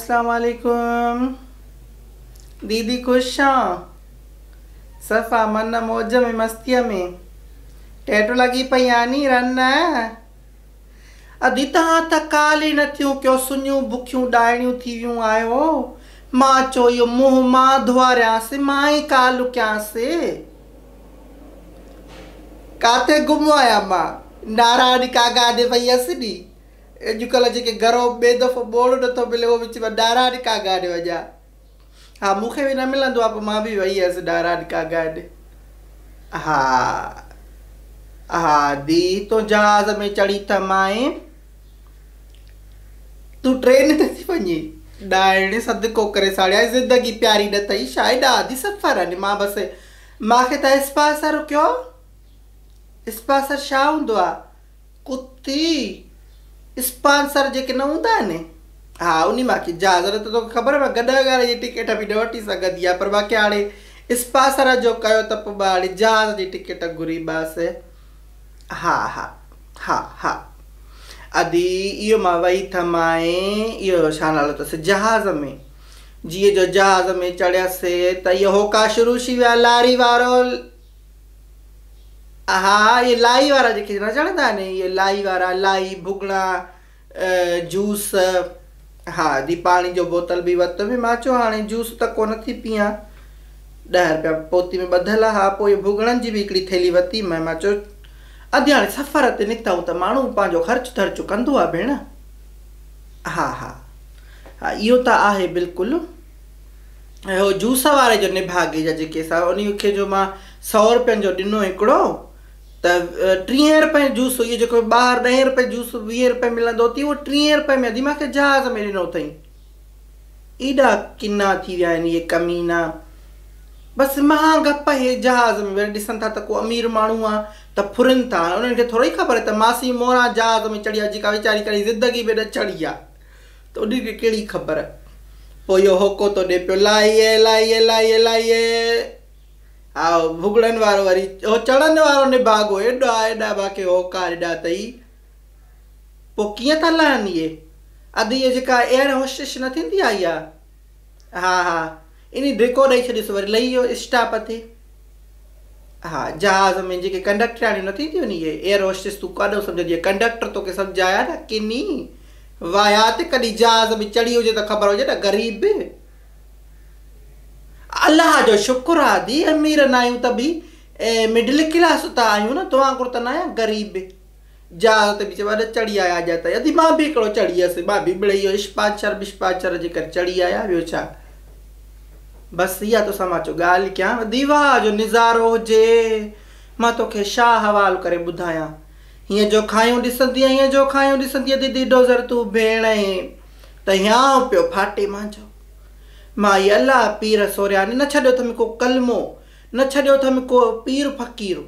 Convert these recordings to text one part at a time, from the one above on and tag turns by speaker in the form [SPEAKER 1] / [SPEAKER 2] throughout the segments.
[SPEAKER 1] अस्सलाम वालेकुम। दीदी खुश आं? सफ़ा मन मौज में मस्तीअ में टेटो लगी पई आनी रन। अदी तव्हां त काली न थियूं क्यों सुनियूं बुखियूं डाइणियूं थी वियूं आहियो। मां चयो इहो मुंहुं मां धुआरियांसि, मां ई कालू कयांसि। काथे गुम आहियां मां? नारायणी का गाॾे वई हुअसि नी। अॼुकल्ह जेके घरो ॿिए दफ़ो ॿोड़ नथो मिले उहो विच में नारायणी का गाॾे वञा। हा मूंखे बि न मिलंदो आहे, पोइ मां बि वई हुअसि नारायणी का गाॾे। हा हा दी तूं जहाज़ में चढ़ी त माए, तूं ट्रेन ते थी वञी। ॾाइणे सदको करे साड़िया ज़िंदगी प्यारी न अथई छा आहे? ॾाढी सफ़र आहे मां बसि मूंखे त स्पासर कयो। स्पासर छा हूंदो आहे? कुती स्पॉन्सर जेके न हूंदा आहिनि, हा उन मूंखे जहाज़ त तोखे ख़बर आहे मां गॾ जी टिकट बि न वठी सघंदी आहे, पर मूंखे हाणे स्पॉन्सर जो कयो त पोइ मां हाणे जहाज़ जी टिकट घुरीमांसि। हा हा हा हा अदी इहो मां वई थमाए, इहो छा नालो अथसि जहाज़ में। जीअं जो जहाज़ में चढ़ियसि त इहो होका शुरू थी विया लारी वारो। हा ये लाई वारा जेके न चढ़ंदा आहिनि, इहे लाई वारा, लाई भुॻड़ा जूस। हा दी पाणी जो बोतल बि वरितो बि मां चयो हाणे जूस त कोन थी पियां, 10 रुपया पोती में ॿधल आहे। हा पोइ इहे भुॻड़नि जी बि हिकिड़ी थैली वरिती। मां चयो अॼु हाणे सफ़र ते निकितऊं त माण्हू पंहिंजो ख़र्चु धर्चु कंदो आहे भेण। हा हा हा इहो त आहे बिल्कुलु। हो जूस वारे जो निभागे जा जेके असां उनखे जो मां 100 रुपयनि जो ॾिनो हिकिड़ो, त 30 रुपए जूस, इहो जेको ॿाहिरि 10 रुपए जूस 20 रुपए मिलंदो अथई उहो 30 रुपए में अदी मूंखे जहाज़ में ॾिनो अथई। एॾा किना थी विया आहिनि इहे कमीना। बसि महा गप हे जहाज़ में वरी ॾिसनि था त को अमीर माण्हू आहे त फुरनि था, उन्हनि खे थोरी ख़बर आहे त मासी मोरा जहाज़ में चढ़ी आहे जेका वीचारी कॾहिं ज़िंदगी में न चढ़ी आहे, त उनखे कहिड़ी ख़बर। पोइ इहो होको थो ॾिए पियो लाइए लाइए लाइए लाइए। हा भुॻड़नि वारो वरी हो चढ़ण वारो निभागो एॾा एॾा मूंखे होका एॾा अथई। पोइ कीअं था लहनि इहे? अधु इहे जेका एयर होस्टेस न थींदी आहे इहा, हा हा इन धिको ॾेई छॾियोसि वरी लही वियो स्टॉप ते। हा जहाज़ में जेके कंडक्टराणियूं न थींदियूं आहिनि इहे एयर होस्टेस, तूं काॾो सम्झंदी आहे कंडक्टर तोखे सम्झाया न किनी वाया ते कॾहिं जहाज़ में चढ़ी हुजे त ख़बर हुजे न ग़रीब। अलाह जो शुक्र आहे दी अमीर न आहियूं त बि मिडिल क्लास त आहियूं न, तव्हां वांगुरु त न आहियां ग़रीब। जहाज़ ते बि चयो न चढ़ी आया अॼु ताईं। अदी मां बि हिकिड़ो चढ़ी हुयसि, मां बि मिड़ई इहो स्पॉन्सर विस्पॉन्सर जे करे चढ़ी आया, ॿियो छा। बसि इहा तोसां मां चयो ॻाल्हि कयां, दीवा जो निज़ारो हुजे मां तोखे छा हवालो करे ॿुधायां। हीअं जो खायूं ॾिसंदी आहे, हीअं जो खायूं ॾिसंदी आहे दीदी डोज़र तूं भेण त हियां पियो फाटे मुंहिंजो। मां इहा अलाह पीर सोरियानी न छॾियो अथमि को कलमो, न छॾियो अथमि को पीर फ़क़ीर।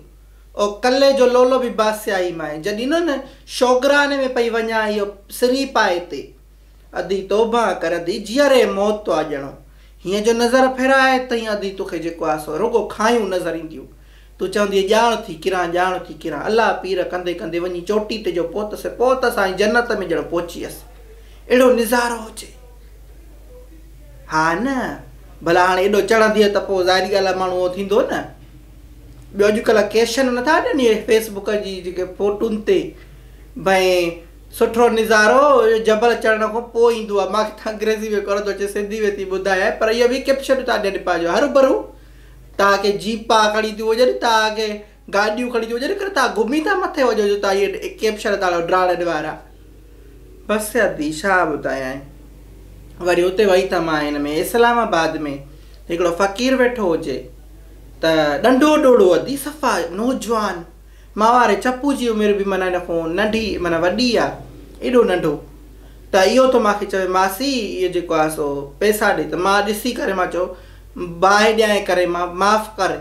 [SPEAKER 1] ओ कल्ले जो लोलो बि बासियाई माए जॾहिं न शोगराने में पई वञा इहो सिरी पाए ते। अदी तौबा कर अदी जीअरे मौत आहे ॼणो। हीअं जो नज़र फेराए तई अदी तोखे जेको आहे सो रुगो खायूं नज़र ईंदियूं। तूं चवंदी ॼाण थी किरां ॼाण थी किरां। अलाह पीर कंदे कंदे वञी चोटी ते जो पहुतसि, पोइ त साईं जन्नत में ॼणो पहुची वियसि। अहिड़ो निज़ारो हुजे। हा न भला हाणे एॾो चढ़ंदी त पोइ ज़ाहिरी ॻाल्हि आहे माण्हू उहो थींदो न। ॿियो अॼुकल्ह कैशन नथा ॾियनि इहे फेसबुक जी जेके फोटुनि ते, भई सुठो निज़ारो जबल चढ़ण खां पोइ ईंदो आहे। मूंखे त अंग्रेज़ी में कोन थो अचे, सिंधी में थी ॿुधाए, पर इहो बि कैप्शन था ॾियनि पंहिंजो हरू भरू। तव्हांखे जीपा खणी थियूं हुजनि, तव्हांखे गाॾियूं खणी थियूं हुजनि, करे तव्हां घुमी था मथे वञो जो तव्हां इहे कैप्शन था ड्राणनि वारा। बसि अदी छा ॿुधायां। वरी उते वई त मां हिन में इस्लामाबाद में हिकिड़ो फ़क़ीर वेठो हुजे त ॾंढो ॾोड़ो अदी सफ़ा नौजवान, मां वारे चप्पू जी उमिरि बि माना हिन खां नंढी माना वॾी आहे, एॾो नंढो। त इहो त मूंखे चयो मासी इहो जेको आहे सो पैसा ॾे। त मां ॾिसी करे मां चयो बाहि ॾियां करे मां माफ़ु कर,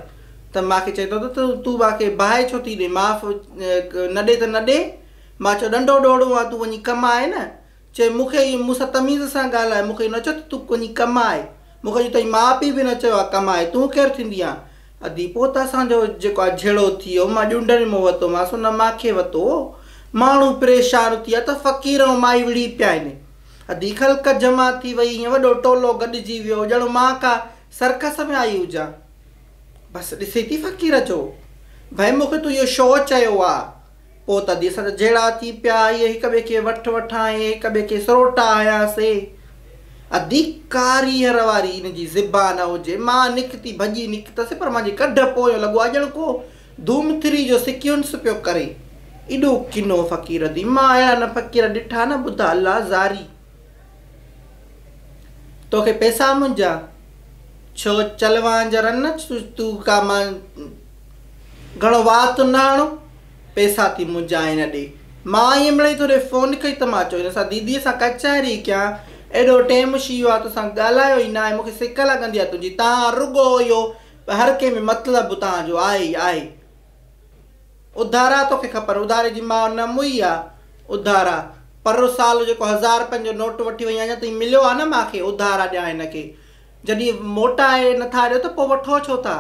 [SPEAKER 1] त मूंखे चए थो त तूं मूंखे बाहि छो थी ॾे, माफ़ न ॾे त न ॾे। मां चयो ॾंडो ॾोड़ो आहे, तूं वञी कमाए न। चए मूंखे मूंसां तमीज़ सां ॻाल्हाए, मूंखे न चओ त तूं वञी कमाए, मूंखे ताईं माउ पीउ बि न चयो आहे कमाए, तूं केरु थींदी आहे। अदी पोइ त असांजो जेको आहे झेड़ो थी वियो, मां ॼुंडनि मां वरितोमांसि, हुन मूंखे वरितो। माण्हू परेशान थी विया त फ़क़ीर ऐं माई विड़ी पिया आहिनि। अदी ख़ल्क जमा थी वई, हीअं वॾो टोलो गॾिजी वियो, ॼणो मां का सर्कस में आई हुजां। बसि ॾिसे थी फ़क़ीर जो, भाई मूंखे तूं इहो छो चयो आहे। पोइ त अदी असां त जहिड़ा थी पिया, इहे हिक ॿिए खे वठां हिक ॿिए खे सरोटा आयासीं। अदी कारीअर वारी हिनजी ज़िबान हुजे, मां निकिती भॼी निकितसि, पर मुंहिंजी कढ पोयो लॻो आहे ॼण को धूम 3 जो सिक्वेंस पियो करे। एॾो किनो फ़क़ीर अदी, मां अहिड़ा न फ़क़ीर ॾिठा न, ॿुधा अल्लाह ज़ारी। तोखे पैसा मुंहिंजा छो चलवान जा रन, तूं का मां घणो वात न आणो, पैसा थी मुंहिंजा न ॾे। मां ईअं मिड़ई तोखे फ़ोन कई त मां चयो हिन सां दीदीअ सां कचहरी कयां, एॾो टाइम थी वियो आहे तोसां ॻाल्हायो ई न आहे, मूंखे सिक लॻंदी आहे तुंहिंजी। तव्हां रुॻो इहो हर कंहिं में मतिलबु तव्हांजो आहे ई आहे। उधारा तोखे खपनि, उधारे जी मां न मुई आहे उधारा, पर साल जेको 1000 जो नोट वठी वई अञा ताईं मिलियो आहे न मूंखे उधारा ॾियां हिनखे। जॾहिं मोटाए नथा ॾियो त पोइ वठो छो था।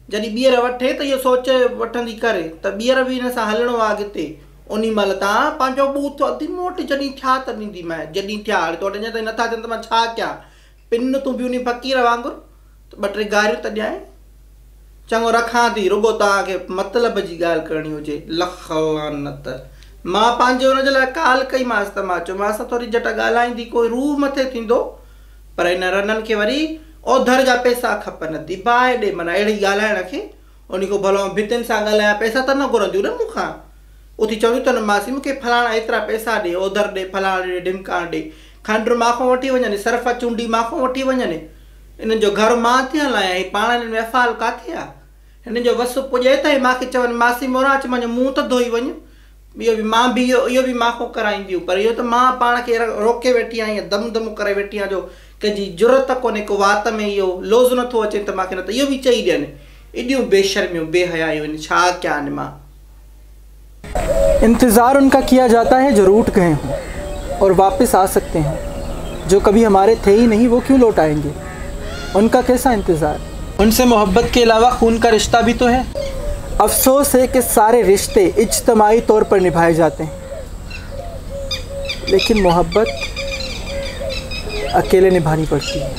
[SPEAKER 1] जॾहिं ॿीहर वठे त इहो सोचे वठंदी करे त ॿीहर बि हिन सां हलणो आहे अॻिते। उन महिल तव्हां पंहिंजो बूथ अधी मोट जॾहिं थिया त ॾींदीमांइ, जॾहिं थिया। हाणे तोटे अञा ताईं नथा थियनि त मां छा कयां। पिन तूं बि उन फ़क़ीर वांगुरु त 2-3 गारियूं त ॾियां, चङो रखां थी। रुॻो तव्हांखे मतिलब जी ॻाल्हि करणी हुजे, लख लानत। मां पंहिंजे हुनजे लाइ काल कईमांसि त मां चयोमांसि थोरी झटि ॻाल्हाईंदी, कोई रूह मथे थींदो। पर हिन रननि खे वरी ओधर जा पैसा खपनि, थी बाहि ॾे माना अहिड़ी ॻाल्हाइण खे। उन खां भलो भितियुनि सां ॻाल्हायां, पैसा त न घुरंदियूं न मूंखां। उथी चवंदियूं त न मासी मूंखे फलाणा एतिरा पैसा ॾे, ओधर ॾे, फलाणा ॾे, ढिमकाण ॾे। खंडु माखो वठी वञनि, सर्फ चूंडी माखो वठी वञनि। हिननि जो घर मां थी हलायां, पाण हिननि में अफ़ाल किथे आहे। हिननि जो वस पुॼे त मूंखे चवनि मासी मोरा अच मुंहिंजो मुंहुं त धोई वञु। इहो बि मां बि इहो बि माखो कराईंदियूं, पर इहो त मां पाण खे रोके वेठी आहियां, दम दम करे वेठी आहियां, जो कंहिंजी ज़रूरत कोन्हे को वात में इहो लोज़ नथो अचे त मूंखे न त इहो बि चई ॾियनि। एॾियूं बेशर्मियूं बेहयायूं आहिनि, छा कयां मां।
[SPEAKER 2] इंतज़ार उनका किया जाता है जो रूठ गए हों और वापस आ सकते हैं, जो कभी हमारे थे ही नहीं वो क्यों लौट आएंगे। उनका कैसा इंतज़ार, उनसे मोहब्बत के अलावा खून का रिश्ता भी तो है। अफसोस है कि सारे रिश्ते इज्तमाई तौर पर निभाए जाते हैं, लेकिन मोहब्बत अकेले निभानी पड़ती है।